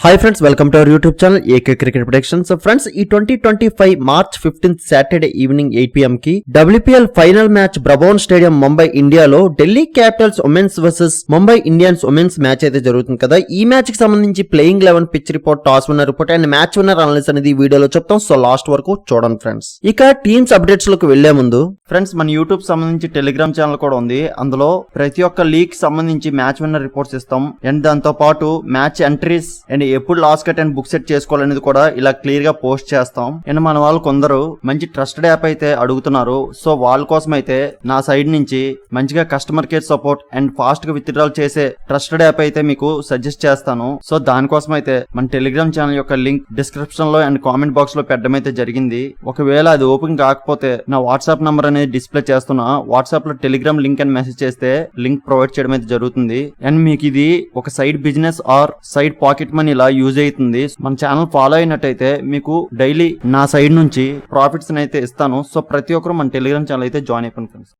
Hi friends, welcome to our YouTube channel AK cricket productions. Friends, ఈ 2025 March 15th Saturday evening 8 PM కి WPL final match Brabourne stadium Mumbai ఇండియాలో Delhi Capitals women's versus Mumbai Indians women's match అయితే జరుగుతుంది కదా. ఈ match కి సంబంధించి playing 11 pitch report, toss winner report and match winner analysis అనేది ఈ వీడియోలో చెప్తాం. సో లాస్ట్ వరకు చూడండి ఫ్రెండ్స్. ఇక టీమ్స్ అప్డేట్స్ లోకి వెళ్లే ముందు ఫ్రెండ్స్, మన యూట్యూబ్ సంబంధించి టెలిగ్రామ్ ఛానల్ కూడా ఉంది. అందులో ప్రతి ఒక్క లీగ్ సంబంధించి మ్యాచ్ విన్నర్ రిపోర్ట్స్ ఇస్తాం అండ్ దాంతో పాటు మ్యాచ్ ఎంట్రీస్ అండ్ ఎప్పుడు loss cut and book set చేసుకోవాలనేది కూడా ఇలా క్లియర్ గా పోస్ట్ చేస్తాం. అండ్ మన వాళ్ళు కొందరు మంచి ట్రస్టెడ్ యాప్ అయితే అడుగుతున్నారు. సో వాళ్ళ కోసం అయితే నా సైడ్ నుంచి మంచిగా customer care support and fast గా విత్డ్రాల్ చేసే ట్రస్టెడ్ యాప్ అయితే మీకు సజెస్ట్ చేస్తాను. సో దానికోసం అయితే మన టెలిగ్రామ్ ఛానల్ యొక్క లింక్ డిస్క్రిప్షన్ లో అండ్ కామెంట్ బాక్స్ లో పెట్టడం అయితే జరిగింది. ఒకవేళ అది ఓపెన్ కాకపోతే నా వాట్సాప్ నంబర్ అనేది డిస్ప్లే చేస్తున్నా. వాట్సాప్ లో టెలిగ్రామ్ లింక్ అని మెసేజ్ చేస్తే లింక్ ప్రొవైడ్ చేయడం అయితే జరుగుతుంది. అండ్ మీకు ఇది ఒక side business are side pocket money ఇలా యూజ్ అవుతుంది. మన ఛానల్ ఫాలో అయినట్టయితే మీకు డైలీ నా సైడ్ నుంచి ప్రాఫిట్స్ అయితే ఇస్తాను. సో ప్రతి ఒక్కరు మన టెలిగ్రామ్ ఛానల్ అయితే జాయిన్ అయిపోయింది ఫ్రెండ్స్.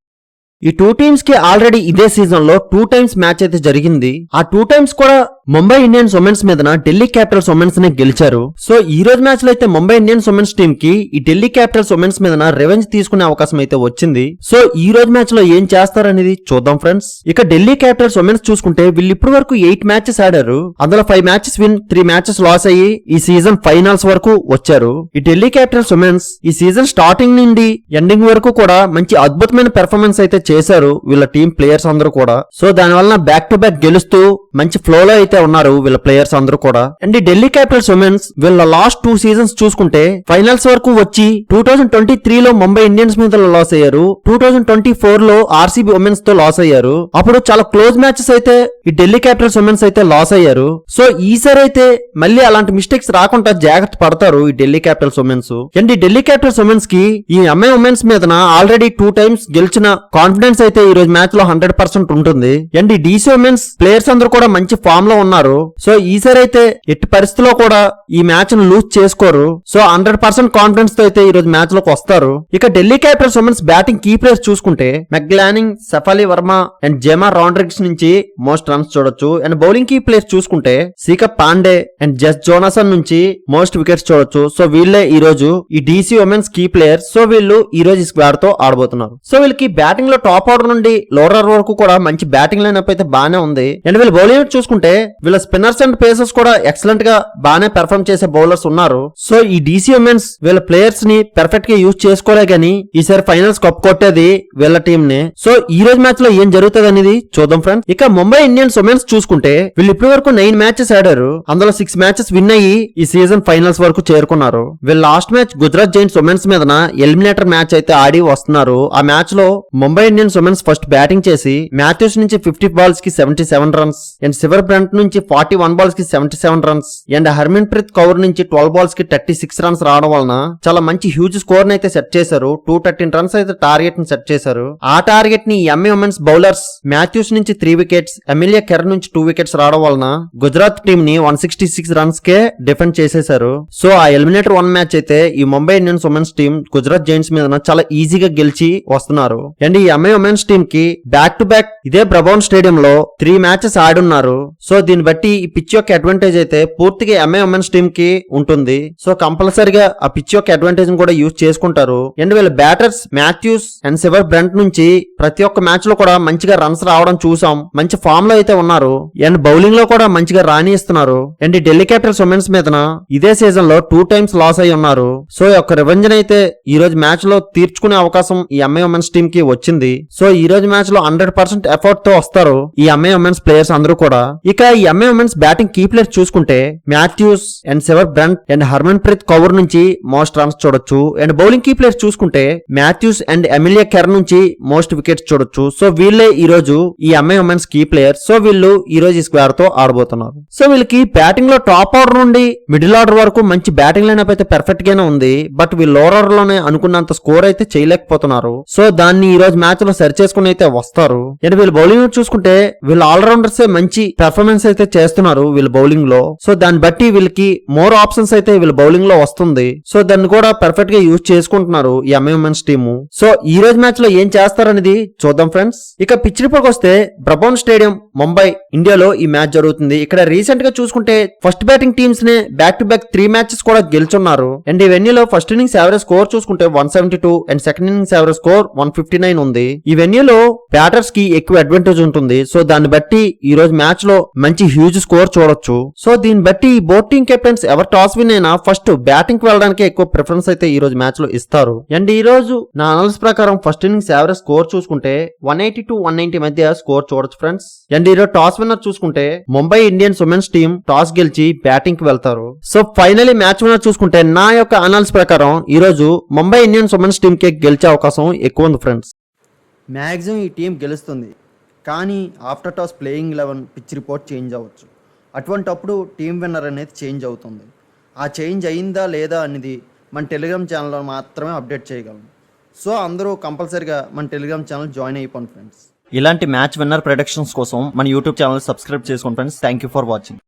ఈ టూ టీమ్స్ కి ఆల్రెడీ ఇదే సీజన్ లో 2 times మ్యాచ్ అయితే జరిగింది. ఆ 2 times కూడా ముంబై ఇండియన్స్ ఉమెన్స్ మీదన ఢిల్లీ క్యాపిటల్స్ ఉమెన్స్ ని గెలిచారు. సో ఈ రోజు మ్యాచ్ లో అయితే ముంబై ఇండియన్స్ ఉమెన్స్ టీమ్ కి ఈ ఢిల్లీ క్యాపిటల్స్ ఉమెన్స్ మీదన రివెంజ్ తీసుకునే అవకాశం అయితే వచ్చింది. సో ఈ రోజు మ్యాచ్ లో ఏం చేస్తారనేది చూద్దాం ఫ్రెండ్స్. ఇక ఢిల్లీ క్యాపిటల్స్ ఉమెన్స్ చూసుకుంటే వీళ్ళు ఇప్పటి వరకు 8 మ్యాచెస్ ఆడారు. అందులో 5 మ్యాచెస్ విన్, 3 మ్యాచెస్ లాస్ అయ్యి ఈ సీజన్ ఫైనల్స్ వరకు వచ్చారు. ఈ ఢిల్లీ క్యాపిటల్స్ ఉమెన్స్ ఈ సీజన్ స్టార్టింగ్ నుండి ఎండింగ్ వరకు కూడా మంచి అద్భుతమైన పెర్ఫార్మెన్స్ అయితే చేశారు వీళ్ళ టీం ప్లేయర్స్ అందరూ కూడా. సో దాని వలన బ్యాక్ టు బ్యాక్ గెలుస్తూ మంచి ఫ్లోలో అయితే ఉన్నారు వీళ్ళ ప్లేయర్స్ అందరూ కూడా. అండ్ ఈ ఢిల్లీ క్యాపిటల్స్ ఉమెన్స్ వీళ్ళ లాస్ట్ 2 సీజన్స్ చూసుకుంటే ఫైనల్స్ వరకు వచ్చి 2023 లో ముంబై ఇండియన్స్ మీద లాస్ అయ్యారు, 2024 లో ఆర్సీబీ ఉమెన్స్ తో లాస్ అయ్యారు. అప్పుడు చాలా క్లోజ్ మ్యాచెస్ అయితే ఈ ఢిల్లీ క్యాపిటల్స్ ఉమెన్స్ అయితే లాస్ అయ్యారు. సో ఈసారి అయితే మళ్ళీ అలాంటి మిస్టేక్స్ రాకుండా జాగ్రత్త పడతారు ఈ ఢిల్లీ క్యాపిటల్స్ ఉమెన్స్. అండ్ ఈ ఢిల్లీ క్యాపిటల్స్ ఉమెన్స్ కి ఈ ఎంఐ ఉమెన్స్ మీద ఆల్రెడీ 2 times గెలిచిన కాన్ఫిడెన్స్ అయితే ఈ రోజు మ్యాచ్ లో 100% ఉంటుంది. అండ్ ఈ డీసీ ఉమెన్స్ ప్లేయర్స్ అందరూ కూడా మంచి ఫామ్ లో ఉన్నారు. సో ఈసారి అయితే ఎట్టి పరిస్థితిలో కూడా ఈ మ్యాచ్ ను లూజ్ చేసుకోరు. సో 100% కాన్ఫిడెన్స్ తో అయితే ఈ రోజు మ్యాచ్ లోకి వస్తారు. ఇక Delhi Capitals women's batting key players చూసుకుంటే మెక్లానింగ్, సఫాలి వర్మ అండ్ జెమా రాండ్రిగ్స్ నుంచి మోస్ట్ రన్స్ చూడొచ్చు. అండ్ బౌలింగ్ కీ ప్లేయర్స్ చూసుకుంటే Shikha Pandey and Jess Jonassen నుంచి మోస్ట్ వికెట్స్ చూడొచ్చు. సో వీళ్ళే ఈ రోజు ఈ DC women's key players. So వీళ్ళు ఈ రోజు స్క్వాడ్ తో ఆడబోతున్నారు. సో వీళ్ళకి బ్యాటింగ్ లో టాప్ ఆర్డర్ నుండి లోవర్ వరకు కూడా మంచి బ్యాటింగ్ లైనప్ అయితే బానే ఉంది. అండ్ వీళ్ళ బౌలింగ్ చూసుకుంటే వీళ్ళ స్పిన్నర్స్ అండ్ పేసర్స్ కూడా ఎక్సలెంట్ గా బానే పెర్ఫార్మ్ చేసే బౌలర్స్ ఉన్నారు. సో ఈ డీసీ ఉమెన్స్ వీళ్ళ ప్లేయర్స్ ని పర్ఫెక్ట్ గా యూజ్ చేసుకోలే గానీ ఈసారి ఫైనల్స్ కప్ కొట్టేది వీళ్ళ టీం ని. సో ఈ రోజు మ్యాచ్ లో ఏం జరుగుతుంది అనేది చూద్దాం ఫ్రెండ్స్. ఇక ముంబై ఇండియన్స్ ఉమెన్స్ చూసుకుంటే వీళ్ళు ఇప్పటి వరకు 9 మ్యాచెస్ ఆడారు. అందులో 6 మ్యాచెస్ విన్ అయ్యి ఈ సీజన్ ఫైనల్స్ వరకు చేరుకున్నారు. వీళ్ళ last match Gujarat Giants women's మీద ఎలిమినేటర్ మ్యాచ్ అయితే ఆడి వస్తున్నారు. ఆ మ్యాచ్ లో Mumbai Indians women's first batting చేసి మాథ్యూస్ నుంచి 50 balls కి 77 runs అండ్ సివర్ బ్రంట్ నుంచి 41 balls కి 77 runs and Harmanpreet Kaur నుంచి 12 balls కి 36 runs రావడం వలన చాలా మంచి హ్యూజ్ స్కోర్ అయితే సెట్ చేశారు. 213 runs అయితే టార్గెట్ ని సెట్ చేశారు. ఆ టార్గెట్ ని ఎంఏ ఉమెన్స్ బౌలర్స్ మాథ్యూస్ నుంచి 3 wickets, ఎమిలియా కెర్ నుంచి 2 wickets రావడం వలన గుజరాత్ టీం ని 166 runs కే డిఫెండ్ చేసేశారు. సో ఆ ఎలిమినేటర్ 1 మ్యాచ్ అయితే ఈ Mumbai Indians women's team Gujarat Giants మీద చాలా ఈజీగా గెలిచి వస్తున్నారు. అండ్ ఈ ఎంఐ ఉమెన్స్ టీం కి బ్యాక్ టు బ్యాక్ ఇదే బ్రబోన్ స్టేడియం లో 3 మ్యాచెస్ ఆడున్నారు. సో దీన్ని బట్టి ఈ పిచ్ యొక్క అడ్వాంటేజ్ అయితే పూర్తిగా ఎంఐ ఉమెన్స్ టీం కి ఉంటుంది. సో కంపల్సరిగా ఆ పిచ్ యొక్క అడ్వాంటేజ్ కూడా యూజ్ చేసుకుంటారు. అండ్ వీళ్ళ batters Mathews and Sciver brunt నుంచి ప్రతి ఒక్క మ్యాచ్ లో కూడా మంచిగా రన్స్ రావడం చూసాం. మంచి ఫామ్ లో అయితే ఉన్నారు. అండ్ బౌలింగ్ లో కూడా మంచిగా రాణిస్తున్నారు. అండ్ ఈ ఢిల్లీ క్యాపిటల్స్ ఉమెన్స్ మీద ఇదే సీజన్ లో 2 times లాస్ అయి ఉన్నారు. సో ఈ యొక్క రివెంజ్ అయితే ఈ రోజు మ్యాచ్ లో తీర్చుకునే అవకాశం ఈ ఎంఐ ఉమెన్స్ టీం కి వచ్చింది. సో ఈ రోజు మ్యాచ్ లో 100% ఎఫర్ట్ తో వస్తారు ఈ ఎంఐ ఉమెన్స్ ప్లేయర్స్ అందరూ కూడా. ఇక ఈ MI women's batting key players చూసుకుంటే Matthews and Sciver Brunt and Harmanpreet Kaur నుంచి మోస్ట్ రన్స్ చూడొచ్చు. అండ్ బౌలింగ్ కీ ప్లేయర్స్ చూసుకుంటే మాథ్యూస్ అండ్ ఎమిలియా కెర్ నుంచి మోస్ట్ వికెట్స్ చూడొచ్చు. సో వీళ్ళే ఈ రోజు ఈ MI women's key players. So వీళ్ళు ఈ రోజు ఈ స్క్వేర్ తో ఆడబోతున్నారు. సో వీళ్ళకి బ్యాటింగ్ లో టాప్ ఆర్డర్ నుండి మిడిల్ ఆర్డర్ వరకు మంచి బ్యాటింగ్ లైనప్ అయితే పర్ఫెక్ట్ గానే ఉంది. బట్ వీళ్ళు లోవర్ ఆర్డర్ లోనే అనుకున్నంత స్కోర్ అయితే చేయలేకపోతున్నారు. సో దాన్ని ఈ రోజు మ్యాచ్ లో సరి చేసుకుని అయితే వస్తారు. అండ్ వీళ్ళు బౌలింగ్ చూసుకుంటే వీళ్ళు ఆల్రౌండర్స్ మంచి పెర్ఫార్మెన్స్ అయితే చేస్తున్నారు వీళ్ళు బౌలింగ్ లో. సో దాన్ని బట్టి వీళ్ళకి మోర్ ఆప్షన్స్ అయితే వీళ్ళ బౌలింగ్ లో వస్తుంది. సో దాన్ని కూడా పర్ఫెక్ట్ గా యూజ్ చేసుకుంటున్నారు ఈ ఎంఐ ఉమెన్స్ టీము. సో ఈ రోజు మ్యాచ్ లో ఏం చేస్తారనేది చూద్దాం ఫ్రెండ్స్. ఇక పిచ్ రిపోర్ట్ వస్తే బ్రబౌన్ స్టేడియం ముంబై ఇండియాలో ఈ మ్యాచ్ జరుగుతుంది. ఇక్కడ రీసెంట్ గా చూసుకుంటే ఫస్ట్ బ్యాటింగ్ టీమ్స్ నే బ్యాక్ టు బ్యాక్ 3 మ్యాచెస్ కూడా గెలుచున్నారు. అండ్ ఈ వెన్యూలో ఫస్ట్ ఇన్నింగ్స్ యావరేజ్ స్కోర్ చూసుకుంటే 172 and second innings average score 159 ఉంది. ఈ వెన్యూలో బ్యాటర్స్ కి ఎక్కువ అడ్వాంటేజ్ ఉంటుంది. సో దాన్ని బట్టి ఈ రోజు మ్యాచ్ లో మంచి హ్యూజ్ స్కోర్ చూడొచ్చు. సో దీన్ని బట్టి బోత్ టీమ్ కెప్టెన్స్ ఎవరు టాస్ విన్ అయినా ఫస్ట్ బ్యాటింగ్ కి వెళ్ళడానికి ఎక్కువ ప్రిఫరెన్స్ అయితే ఈ రోజు మ్యాచ్ లో ఇస్తారు. అండ్ ఈ రోజు నా అనాలిసిస్ ప్రకారం ఫస్ట్ ఇన్నింగ్స్ యావరేజ్ స్కోర్ చూసుకుంటే 180 to 190 మధ్య స్కోర్ చూడొచ్చు ఫ్రెండ్స్. అండ్ ఈరోజు టాస్ విన్నర్ చూసుకుంటే Mumbai Indians women's team toss గెలిచి బ్యాటింగ్ కి వెళ్తారు. సో ఫైనలీ మ్యాచ్ విన్నర్ చూసుకుంటే నా యొక్క అనాలిసిస్ ప్రకారం ఈ రోజు ముంబై ఇండియన్స్ ఉమెన్స్ టీమ్ కి గెలిచే అవకాశం ఎక్కువ ఉంది ఫ్రెండ్స్. మ్యాక్సిమం ఈ టీం గెలుస్తుంది, కానీ after toss playing 11 pitch report change అవ్వచ్చు. అటువంటప్పుడు టీం విన్నర్ అనేది చేంజ్ అవుతుంది. ఆ చేంజ్ అయిందా లేదా అనేది మన టెలిగ్రామ్ ఛానల్లో మాత్రమే అప్డేట్ చేయగలం. సో అందరూ కంపల్సరీగా మన టెలిగ్రామ్ ఛానల్ జాయిన్ అయిపోండి ఫ్రెండ్స్. ఇలాంటి మ్యాచ్ విన్నర్ ప్రొడిక్షన్స్ కోసం మన యూట్యూబ్ ఛానల్ సబ్స్క్రైబ్ చేసుకోండి friends. Thank you for watching.